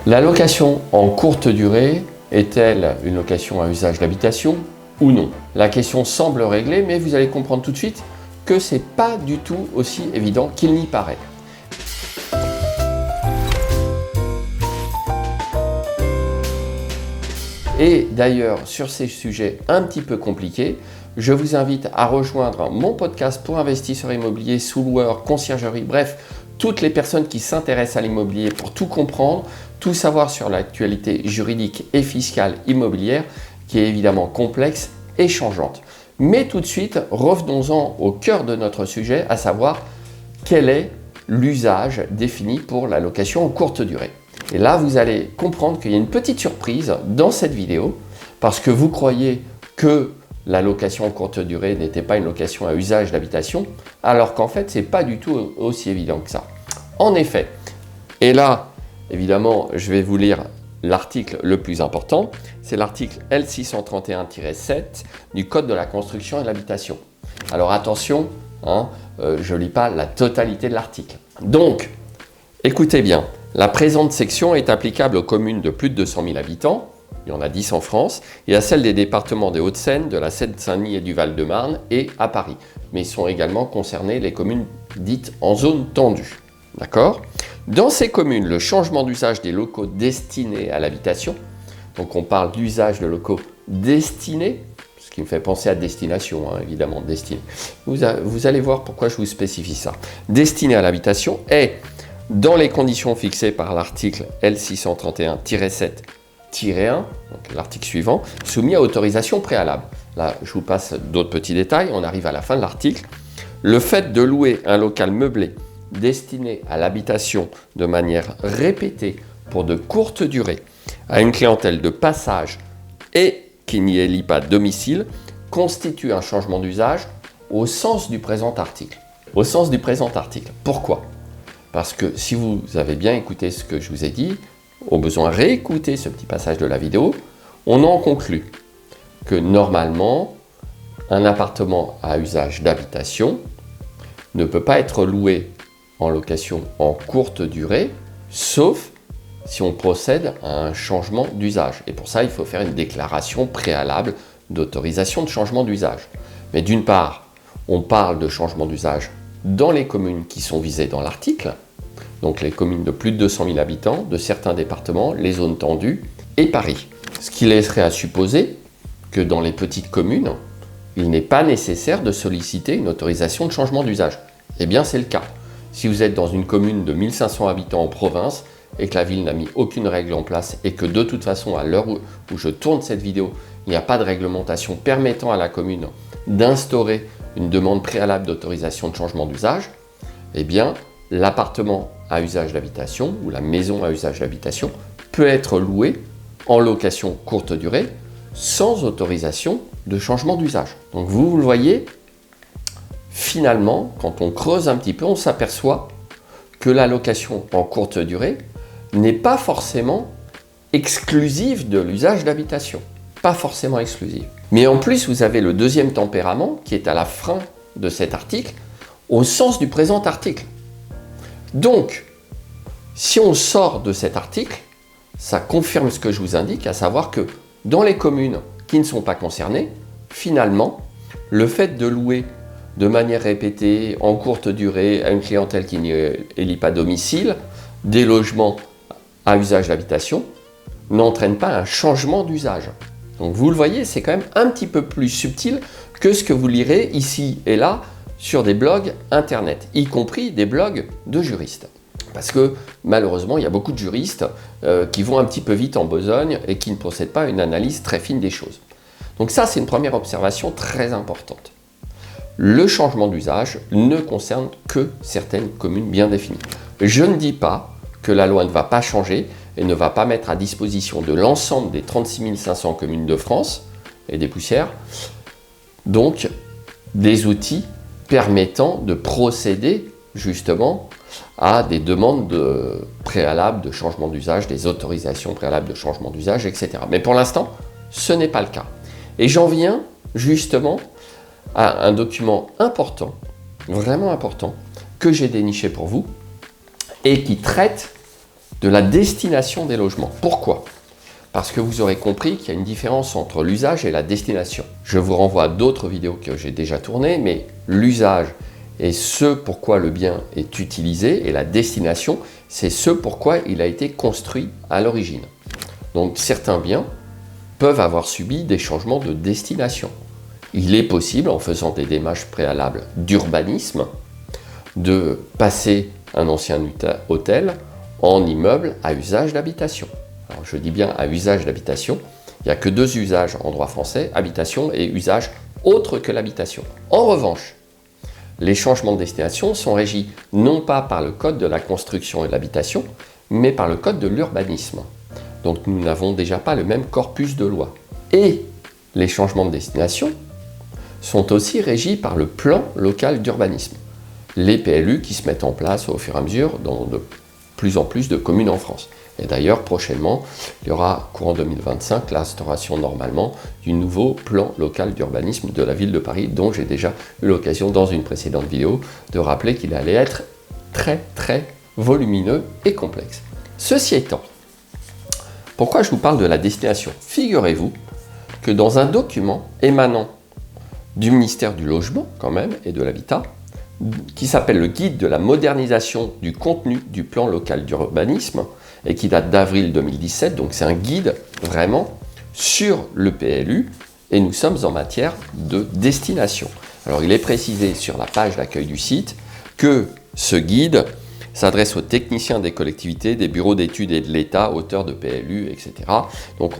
La location en courte durée est-elle une location à usage d'habitation ou non? La question semble réglée, mais vous allez comprendre tout de suite que ce n'est pas du tout aussi évident qu'il n'y paraît. Et d'ailleurs, sur ces sujets un petit peu compliqués, je vous invite à rejoindre mon podcast pour investisseurs immobiliers, sous-loueurs, conciergerie, bref, toutes les personnes qui s'intéressent à l'immobilier pour tout comprendre, tout savoir sur l'actualité juridique et fiscale immobilière qui est évidemment complexe et changeante. Mais tout de suite, revenons-en au cœur de notre sujet, à savoir quel est l'usage défini pour la location en courte durée. Et là, vous allez comprendre qu'il y a une petite surprise dans cette vidéo parce que vous croyez que la location en courte durée n'était pas une location à usage d'habitation, alors qu'en fait, ce n'est pas du tout aussi évident que ça. En effet, et là, évidemment, je vais vous lire l'article le plus important, c'est l'article L631-7 du Code de la construction et de l'habitation. Alors attention, je ne lis pas la totalité de l'article. Donc, écoutez bien, la présente section est applicable aux communes de plus de 200 000 habitants, il y en a 10 en France, et à celles des départements des Hauts-de-Seine, de la Seine-Saint-Denis et du Val-de-Marne, et à Paris. Mais sont également concernées les communes dites en zone tendue. D'accord ? Dans ces communes, le changement d'usage des locaux destinés à l'habitation, donc on parle d'usage de locaux destinés, ce qui me fait penser à destination, évidemment, destiné. Vous allez voir pourquoi je vous spécifie ça. Destiné à l'habitation est, dans les conditions fixées par l'article L631-7-1, donc l'article suivant, soumis à autorisation préalable. Là, je vous passe d'autres petits détails, on arrive à la fin de l'article. Le fait de louer un local meublé destiné à l'habitation de manière répétée pour de courtes durées à une clientèle de passage et qui n'y élit pas domicile constitue un changement d'usage au sens du présent article. Au sens du présent article. Pourquoi ? Parce que si vous avez bien écouté ce que je vous ai dit, au besoin réécouter ce petit passage de la vidéo, on en conclut que normalement, un appartement à usage d'habitation ne peut pas être loué en location en courte durée, sauf si on procède à un changement d'usage. Et pour ça, il faut faire une déclaration préalable d'autorisation de changement d'usage. Mais d'une part, on parle de changement d'usage dans les communes qui sont visées dans l'article, donc les communes de plus de 200 000 habitants, de certains départements, les zones tendues et Paris. Ce qui laisserait à supposer que dans les petites communes, il n'est pas nécessaire de solliciter une autorisation de changement d'usage. Eh bien, c'est le cas. Si vous êtes dans une commune de 1500 habitants en province et que la ville n'a mis aucune règle en place et que de toute façon, à l'heure où je tourne cette vidéo, il n'y a pas de réglementation permettant à la commune d'instaurer une demande préalable d'autorisation de changement d'usage, eh bien, l'appartement à usage d'habitation ou la maison à usage d'habitation peut être loué en location courte durée sans autorisation de changement d'usage. Donc vous le voyez, finalement, quand on creuse un petit peu, on s'aperçoit que la location en courte durée n'est pas forcément exclusive de l'usage d'habitation. Pas forcément exclusive. Mais en plus, vous avez le deuxième tempérament qui est à la fin de cet article, au sens du présent article. Donc, si on sort de cet article, ça confirme ce que je vous indique, à savoir que dans les communes qui ne sont pas concernées, finalement, le fait de louer de manière répétée, en courte durée, à une clientèle qui n'y élit pas domicile, des logements à usage d'habitation, n'entraîne pas un changement d'usage. Donc vous le voyez, c'est quand même un petit peu plus subtil que ce que vous lirez ici et là sur des blogs internet, y compris des blogs de juristes. Parce que malheureusement, il y a beaucoup de juristes qui vont un petit peu vite en besogne et qui ne procèdent pas à une analyse très fine des choses. Donc ça, c'est une première observation très importante. Le changement d'usage ne concerne que certaines communes bien définies. Je ne dis pas que la loi ne va pas changer et ne va pas mettre à disposition de l'ensemble des 36 500 communes de France et des poussières, donc des outils permettant de procéder justement à des demandes préalables de changement d'usage, des autorisations préalables de changement d'usage, etc. Mais pour l'instant, ce n'est pas le cas. Et j'en viens justement à un document important, vraiment important, que j'ai déniché pour vous et qui traite de la destination des logements. Pourquoi ? Parce que vous aurez compris qu'il y a une différence entre l'usage et la destination. Je vous renvoie à d'autres vidéos que j'ai déjà tournées, mais l'usage est ce pourquoi le bien est utilisé et la destination, c'est ce pourquoi il a été construit à l'origine. Donc certains biens peuvent avoir subi des changements de destination. Il est possible, en faisant des démarches préalables d'urbanisme, de passer un ancien hôtel en immeuble à usage d'habitation. Alors je dis bien à usage d'habitation, il n'y a que deux usages en droit français, habitation et usage autre que l'habitation. En revanche, les changements de destination sont régis non pas par le code de la construction et de l'habitation, mais par le code de l'urbanisme. Donc nous n'avons déjà pas le même corpus de loi. Et les changements de destination sont aussi régis par le plan local d'urbanisme. Les PLU qui se mettent en place au fur et à mesure dans de plus en plus de communes en France. Et d'ailleurs, prochainement, il y aura, courant 2025, l'instauration normalement du nouveau plan local d'urbanisme de la ville de Paris, dont j'ai déjà eu l'occasion dans une précédente vidéo de rappeler qu'il allait être très volumineux et complexe. Ceci étant, pourquoi je vous parle de la destination ? Figurez-vous que dans un document émanant du ministère du Logement, quand même, et de l'Habitat, qui s'appelle le guide de la modernisation du contenu du plan local d'urbanisme, et qui date d'avril 2017, donc c'est un guide vraiment sur le PLU, et nous sommes en matière de destination. Alors il est précisé sur la page d'accueil du site que ce guide s'adresse aux techniciens des collectivités, des bureaux d'études et de l'État, auteurs de PLU, etc. Donc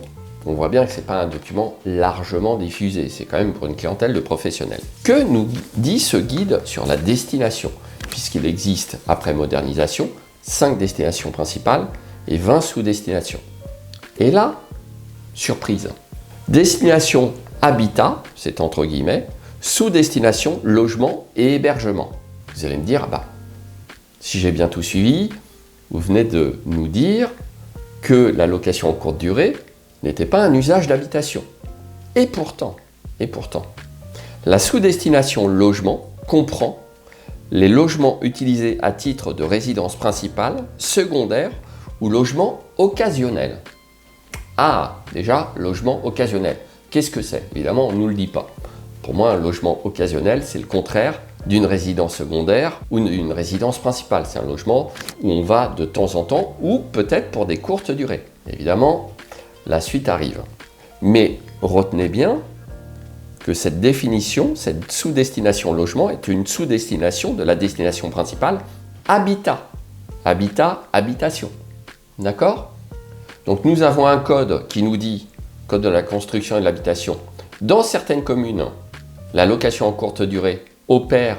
on voit bien que ce n'est pas un document largement diffusé, c'est quand même pour une clientèle de professionnels. Que nous dit ce guide sur la destination ? Puisqu'il existe, après modernisation, 5 destinations principales et 20 sous-destinations. Et là, surprise, destination habitat, c'est entre guillemets, sous-destination logement et hébergement. Vous allez me dire, ah bah, si j'ai bien tout suivi, vous venez de nous dire que la location en courte durée n'était pas un usage d'habitation. Et pourtant, la sous-destination logement comprend les logements utilisés à titre de résidence principale, secondaire ou logement occasionnel. Ah, déjà, logement occasionnel. Qu'est-ce que c'est ? Évidemment, on ne nous le dit pas. Pour moi, un logement occasionnel, c'est le contraire d'une résidence secondaire ou d'une résidence principale. C'est un logement où on va de temps en temps ou peut-être pour des courtes durées. Évidemment, la suite arrive. Mais retenez bien que cette définition, cette sous-destination logement est une sous-destination de la destination principale habitat. Habitat, habitation. D'accord ? Donc nous avons un code qui nous dit, code de la construction et de l'habitation, dans certaines communes, la location en courte durée opère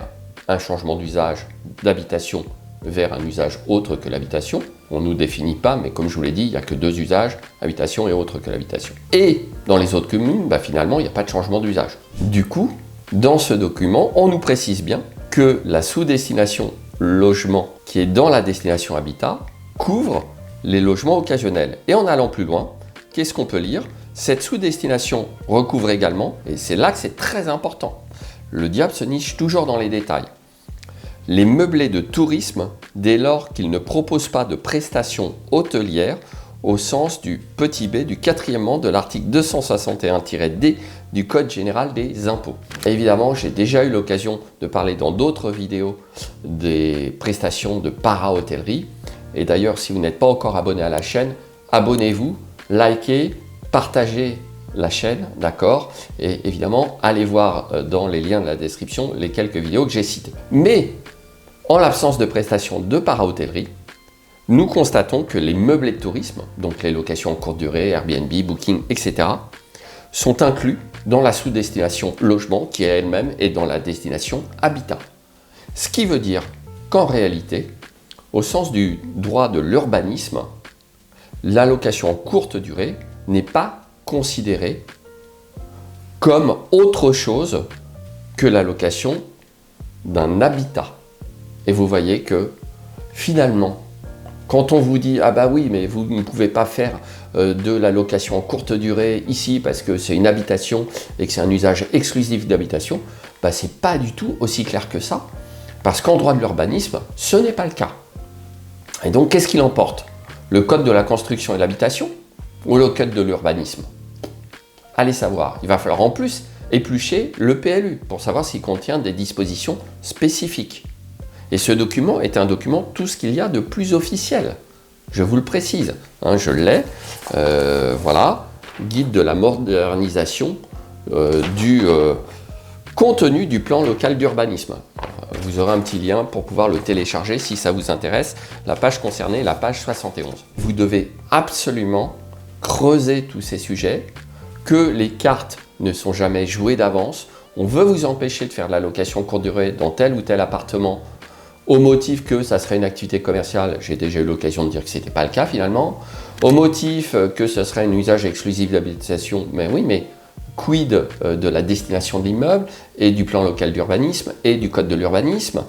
un changement d'usage d'habitation vers un usage autre que l'habitation. On ne nous définit pas, mais comme je vous l'ai dit, il n'y a que deux usages, habitation et autre que l'habitation. Et dans les autres communes, finalement, il n'y a pas de changement d'usage. Du coup, dans ce document, on nous précise bien que la sous-destination logement qui est dans la destination habitat couvre les logements occasionnels. Et en allant plus loin, qu'est-ce qu'on peut lire ? Cette sous-destination recouvre également, et c'est là que c'est très important, le diable se niche toujours dans les détails, les meublés de tourisme dès lors qu'ils ne proposent pas de prestations hôtelières au sens du petit b du 4e de l'article 261-D du Code général des impôts. Et évidemment, j'ai déjà eu l'occasion de parler dans d'autres vidéos des prestations de para-hôtellerie. Et d'ailleurs, si vous n'êtes pas encore abonné à la chaîne, abonnez-vous, likez, partagez la chaîne, d'accord ? Et évidemment, allez voir dans les liens de la description les quelques vidéos que j'ai citées. Mais, en l'absence de prestations de para-hôtellerie, nous constatons que les meublés de tourisme, donc les locations en courte durée, Airbnb, Booking, etc., sont inclus dans la sous-destination logement qui elle-même est dans la destination habitat. Ce qui veut dire qu'en réalité, au sens du droit de l'urbanisme, la location en courte durée n'est pas considérée comme autre chose que la location d'un habitat. Et vous voyez que finalement, quand on vous dit « Ah bah oui, mais vous ne pouvez pas faire de la location en courte durée ici parce que c'est une habitation et que c'est un usage exclusif d'habitation », c'est pas du tout aussi clair que ça, parce qu'en droit de l'urbanisme, ce n'est pas le cas. Et donc, qu'est-ce qu'il emporte ? Le code de la construction et de l'habitation ou le code de l'urbanisme? Allez savoir. Il va falloir en plus éplucher le PLU pour savoir s'il contient des dispositions spécifiques. Et ce document est un document tout ce qu'il y a de plus officiel. Je vous le précise, hein, je l'ai. Voilà, guide de la modernisation du contenu du plan local d'urbanisme. Vous aurez un petit lien pour pouvoir le télécharger si ça vous intéresse. La page concernée est la page 71. Vous devez absolument creuser tous ces sujets, que les cartes ne sont jamais jouées d'avance. On veut vous empêcher de faire de la location courte durée dans tel ou tel appartement au motif que ça serait une activité commerciale. J'ai déjà eu l'occasion de dire que ce n'était pas le cas finalement. Au motif que ce serait un usage exclusif d'habitation. Mais oui, mais quid de la destination de l'immeuble et du plan local d'urbanisme et du code de l'urbanisme.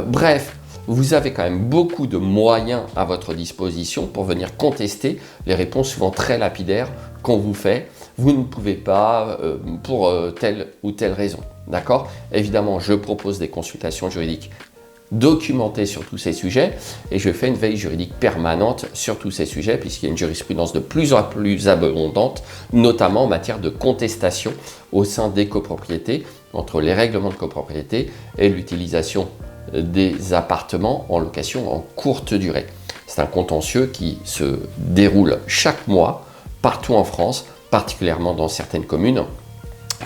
Bref, vous avez quand même beaucoup de moyens à votre disposition pour venir contester les réponses souvent très lapidaires qu'on vous fait. Vous ne pouvez pas pour telle ou telle raison. D'accord? Évidemment, je propose des consultations juridiques documentées sur tous ces sujets et je fais une veille juridique permanente sur tous ces sujets puisqu'il y a une jurisprudence de plus en plus abondante, notamment en matière de contestation au sein des copropriétés, entre les règlements de copropriété et l'utilisation des appartements en location en courte durée. C'est un contentieux qui se déroule chaque mois partout en France, particulièrement dans certaines communes,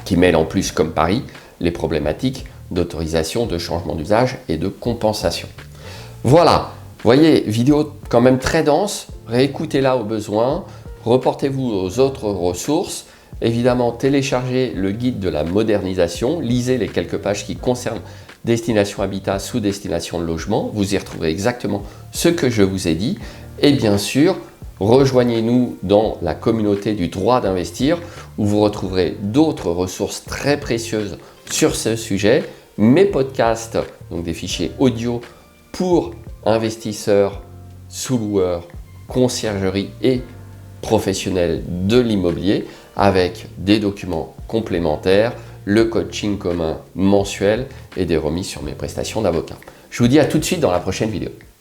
qui mêlent en plus, comme Paris, les problématiques d'autorisation, de changement d'usage et de compensation. Voilà, vous voyez, vidéo quand même très dense, réécoutez-la au besoin, reportez-vous aux autres ressources, évidemment téléchargez le guide de la modernisation, lisez les quelques pages qui concernent destination habitat, sous-destination de logement, vous y retrouverez exactement ce que je vous ai dit, et bien sûr, rejoignez-nous dans la communauté du droit d'investir où vous retrouverez d'autres ressources très précieuses sur ce sujet, mes podcasts, donc des fichiers audio pour investisseurs, sous-loueurs, conciergerie et professionnels de l'immobilier avec des documents complémentaires, le coaching commun mensuel et des remises sur mes prestations d'avocat. Je vous dis à tout de suite dans la prochaine vidéo.